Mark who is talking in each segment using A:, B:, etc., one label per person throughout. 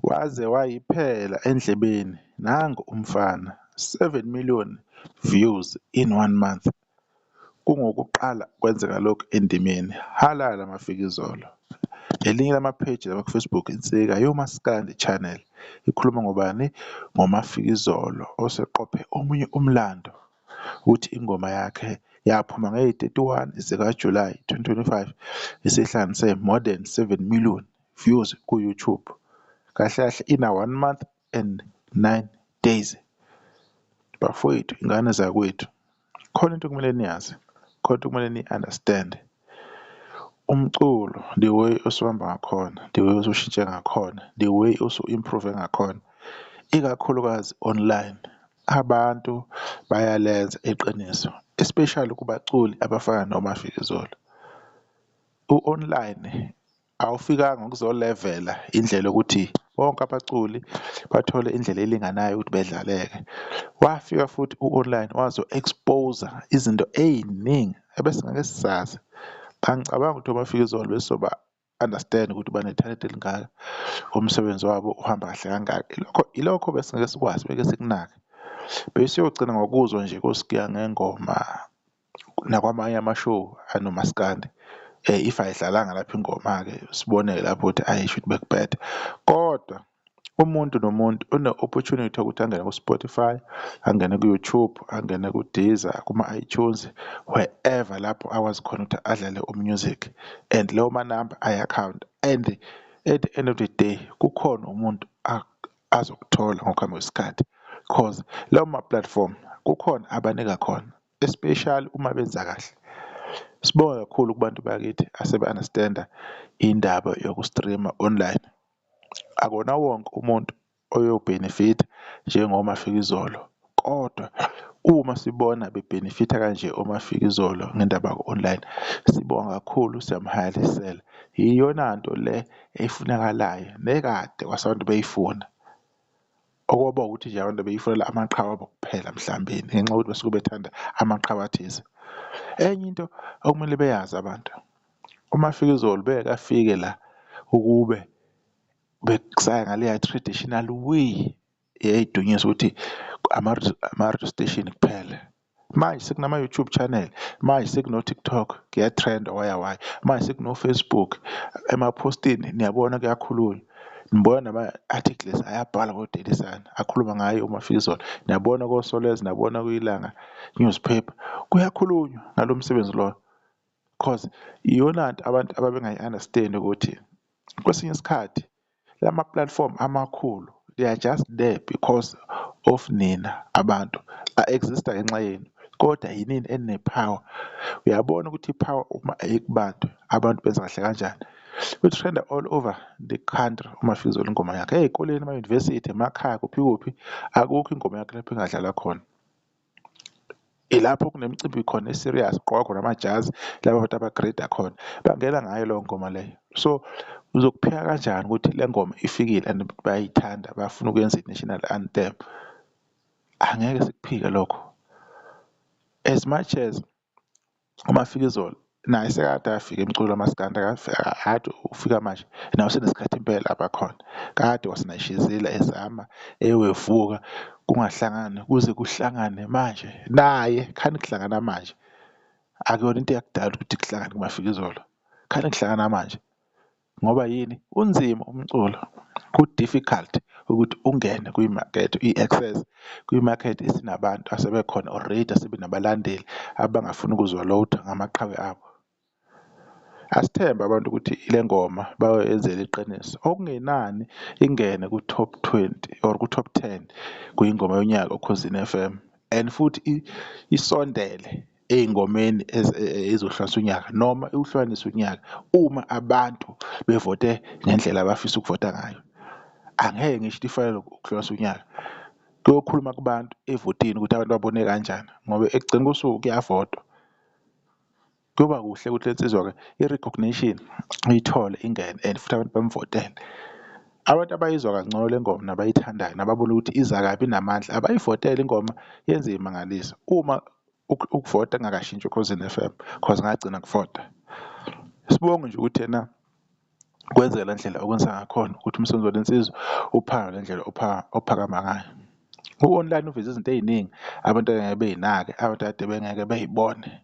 A: waze wayiphela endlebeni. Nangu umfana 7 million views in 1 month. Kungokuqala kwenzeka lokhu endimeni. Halala Mafikizolo. Elinye lamapheji lama Facebook insika yoMaskandi channel ikhuluma ngobani? NgoMafikizolo oseqophe omunye umlando ukuthi ingoma yakhe yaphuma nge-31 zikaJulayi 2025 isihlanganise more than 7 million views ku-YouTube. Kahle kahle ina 1 month and 9 days. Bafowethu, ingane zakwethu, khona into kumele niyazi, khona into kumele ni-understand. Umculo, the way osubamba ngakhona, the way osushintshe ngakhona, the way osu-improve ngakhona, ikakhulukazi online, abantu bayalenza iqiniso, especially kubaculi abafana noMafikizolo. U-online awufikanga ukuzolevela indlela yokuthi bonke abaculi bathole indlela elinganayo ukuthi bedlaleke. Wafika futhi u-online wazo-expose izinto ey'ningi ebesingeke sizazi. Angicabangi ukuthi oMafikizolo besoba-understand ukuthi banethalente elingaka, umsebenzi wabo uhamba kahle kangaka. Ilokho besingeke sikwazi, beke sikunake. Besiyogcina ngokuzwa nje kosikiya ngengoma nakwamanye amashow anoMaskandi. If ayidlalanga lapho ingoma-ke sibone-ke lapho ukuthi ayisho ukuthi bekubheda. Kodwa umuntu nomuntu une-opportunity yokuthi angene ku-Spotify, angene ku-YouTube, angene ku-Deezer, kuma-iTunes, wherever lapho akwazi khona ukuthi adlale umusic, and lawo manamba aya-count, and at the end of the day kukhona umuntu azokuthola ngokuhamba kwesikhathi, because lawo ma-platform kukhona abanika khona, especially uma benza kahle. Sibonga kakhulu kubantu bakithi asebe-understand-a indaba yoku-stream-a online. Akona wonke umuntu oyobhenefitha njengoMafikizolo, kodwa uma sibona bebhenefitha kanje oMafikizolo ngendaba ku-online, sibonga kakhulu, siyamhayalisela. Iyona nto le efunakalayo nekade kwasabantu beyifuna. Okwaba ukuthi nje abantu beyifunela amaqhawe abo kuphela mhlawumbe ngenxa yokuthi basuke bethanda amaqhawe athize. Enye into okumele beyazi abantu, uMafikizolo bekafike la ukube bekusaya ngaleya traditional way eyayidunyiswa ukuthi ama-radio station kuphela. Manje sekunama-YouTube channel, manje sekuno-TikTok, kuyatrenda waya. Manje sekuno-Facebook, emaphostini niyabona kuyakhulunywa. Nibona nama-articles ayabhala ko-Daily Sun akhuluma ngayo uMafikizolo. Niyabona ko-Solez, niyabona kwi-Ilanga newspaper, kuyakhulunywa ngalo msebenzi lo, because iyona nto abantu ababengayi-understand ukuthi kwesinye isikhathi lama-platform amakhulu, they are just there because of nina abantu, a-exista ngenxa yenu, kodwa yinini ene-power. Uyabona ukuthi i-power uma ayikubantu, abantu benza kahle kanjani. Utrenda all over the country uMafikizolo ingoma yakhe, ey'koleni, ema-university, emakhaya, kuphi, akukho ingoma yakhe lapho engadlala khona. Ilapho kunemicimbi khona e-serious, kugqokwa khona amajazi, laba bantu abagreda khona, bangena ngayo leyo ngoma leyo. So uzokupheka kanjani ukuthi le ngoma ifikile and bayayithanda, bafuna ukuyenza i-national anthem? Angeke sikuphike lokho. As much as uMafikizolo naye sekade afika emculo kaMaskandi, kade ufika manje, nawe senesikhathi impela abakhona, kade wasinayishizila ezama, ewevuka kungahlangani kuze kuhlangane manje. Naye khani kuhlangana manje, akuyona into yakudala ukuthi kuhlangane kuMafikizolo, khani kuhlangana manje. Ngoba yini? Unzima umculo, ku-difficult ukuthi ungene kwimakethe, i-access kwimakethe esinabantu asebekhona already, asebenabalandeli abangafuni ukuzoloda ngamaqhawe abo. Asithembe abantu ukuthi ile ngoma bayoyenzela iqiniso, okungenani ingene ku-top 20 or ku-top 10 kuyingoma yonyaka uKhosini FM, and futhi isondele ey'ngomeni ezohlukanisa unyaka noma uhlukanise unyaka uma abantu bevote ngendlela abafisa ukuvota ngayo. Angeke ngisho ifanele ukuhlukanisa unyaka, kuyokhuluma kubantu evotini ukuthi abantu babone kanjani, ngoba ekugcina kosuku kuyavotwa. Kuyoba kuhle ukuthi lensizwa-ke i-recognition uyithole ingene and futhi abantu bamvotele. Abantu abayizwa kangcono le ngoma nabayithandayo nababona ukuthi iza kabi inamandla, abayivotele ingoma yenze imangaliso. Uma ukuvota kungakashintshi uKhosini FM, cause ngagcina kuvota. Sibonge nje ukuthi yena kwenzeka le ndlela okwenza ngakhona ukuthi umsebenzi walensizwa uphaka le ndlela ophakama ngayo. U-online uveze izinto ey'ningi abantu angeke bey'nake, abantu kade bengeke bey'bone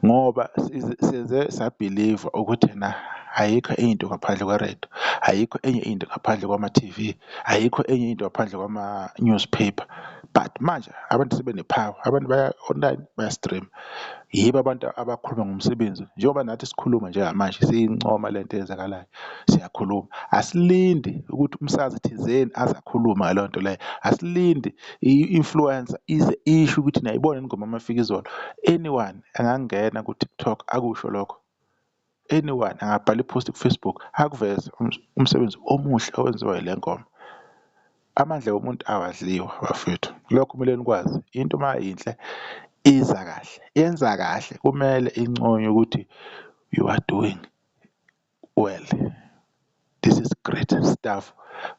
A: ngoba size sabhiliva ukuthi na ayikho enye into ngaphandle kwe-radio, ayikho enye into ngaphandle kwama-TV, ayikho enye into ngaphandle kwama-newspaper. But manje abantu sebenephawa, abantu baya online baya-stream. Yibo abantu abakhuluma ngomsebenzi njengoba nathi sikhuluma njengamanje siyincoma lento eyenzakalayo, siyakhuluma. Asilindi ukuthi umsazi thizeni aze akhulume ngaleyo nto leyo, asilindi i-influencer ize isho ukuthi nayibona ingoma mafikizolo. Anyone angangena ku-TikTok akusho lokho, anyone angabhala ipost ku-Facebook akuveze umsebenzi omuhle owenziwa ile ngoma. Amandla womuntu awadliwa bafethu, lokho kumele nikwazi. Into uma yinhle iza kahle, yenza kahle, kumele inconywe ukuthi you are doing well, this is great stuff.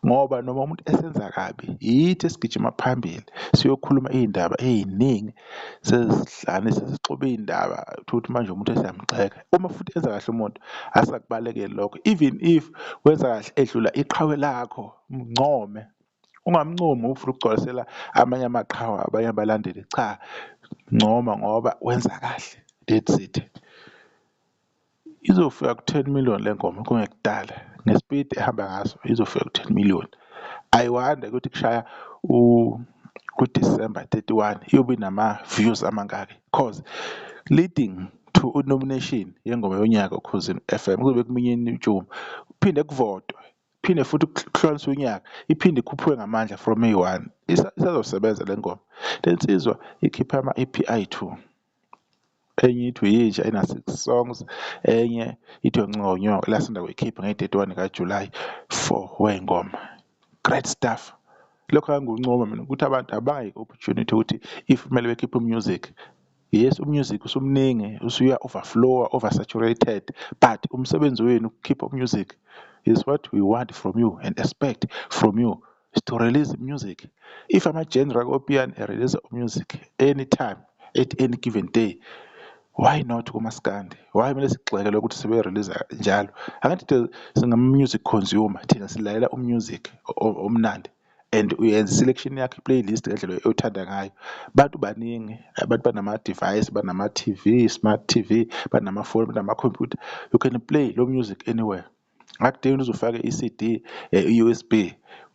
A: Ngoba noma umuntu esenza kabi yithi esigijima phambili siyokhuluma iy'ndaba ey'ningi, sesihlane sesixuba iy'ndaba ukuthi manje umuntu esiyamgxeka. Uma futhi enza kahle umuntu asakubalekeli lokho, even if wenza kahle edlula iqhawe lakho, mncome. Ungamncomi ufuna ukugcwalisela amanye amaqhawe abanye abalandeli, cha, ncoma ngoba wenza kahle, that's it. Izofika ku-10 million le ngoma kungekudala, ngesipidi ehamba ngaso izofika ku-10 million. Ayiwanda ukuthi kushaya ku-December 31 iyobe inama-views amangaki, cause leading to nomination yengoma yonyaka Ukhozi FM kuzobe kuminyene Ntshuma, kuphinde kuvotwe, phinde futhi kuhlukaniswe unyaka, iphinde ikhuphuke ngamandla from May 1. Isazosebenza le ngoma. Le nsizwa ikhipha ama-EP ayi-2, enye ithi Uyinja ena-6 songs, enye ithi Nconyoka lasanda kuyikhipha nge-31 kaJulayi 4 wey'ngoma. Great stuff. Lokho anguncoma mina ukuthi abantu abangayiki opportunity ukuthi if kumele bekhiphe music. Yes, umusic usumningi, usuya overflow, oversaturated, but umsebenzi wenu ukukhipha music is what we want from you and expect from you is to release music. If ama-genre ko-piano release music anytime at any given day, why not kumaskandi? Why kumele sigxeke lokuthi sebe-release njalo? Angithi singama-music consumer, thina silalela umusic omnandi and uyenza iselection yakho, i-playlist ngendlela othanda ngayo. Bantu baningi, abantu banama-device, banama-TV, smart TV, banamafoni, banamakhompyutha. You can play lo music anywhere. Akudingi uzofaka i-CD, i-USB,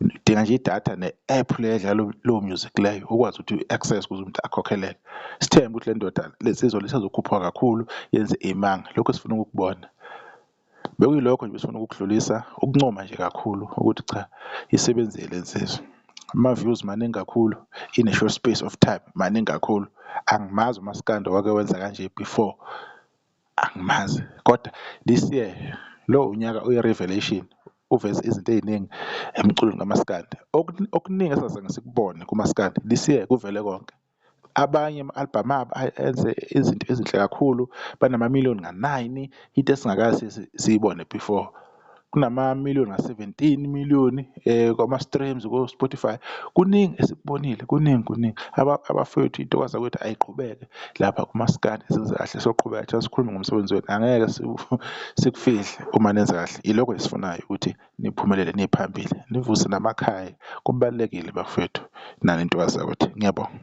A: udinga nje idatha ne-app le edlala lowo music leyo ukwazi ukuthi u-access ukuze umuntu akhokheleke. Sithembe ukuthi le ndoda lesizwe lisazokhuphuka kakhulu yenze imanga, lokho sifuna ukukubona. Bekuyilokho nje besifuna ukukudlulisa, ukuncoma nje kakhulu ukuthi cha, isebenzile le nsizwa. Ama-views maningi kakhulu in a short space of time, maningi kakhulu. Angimazi umaskandi wake wenza kanje before, angimazi. Kodwa this year lo unyaka uyi-revelation, uveze izinto ey'ningi emculweni kamaskandi. Okuningi esingazange sikubone kumaskandi this year kuvele konke. Abanye ama-album abo enze izinto ezinhle kakhulu, banama-million nga-9, into esingakaze siyibone before. Kunama-million nga-17 million kwama-streams ko-Spotify. Kuningi esikubonile, kuningi. Abafowethu intokazi yakwethu ayiqhubeke lapha kumaskandi, senze kahle soqhubeka njalo sikhulume ngomsebenzi wethu. Angeke sikufihle uma nenza kahle. Yilokho esifunayo ukuthi niphumelele niphambili, nivuse namakhaya. Kubalulekile bafowethu nani ntokazi yakwethu. Ngiyabonga.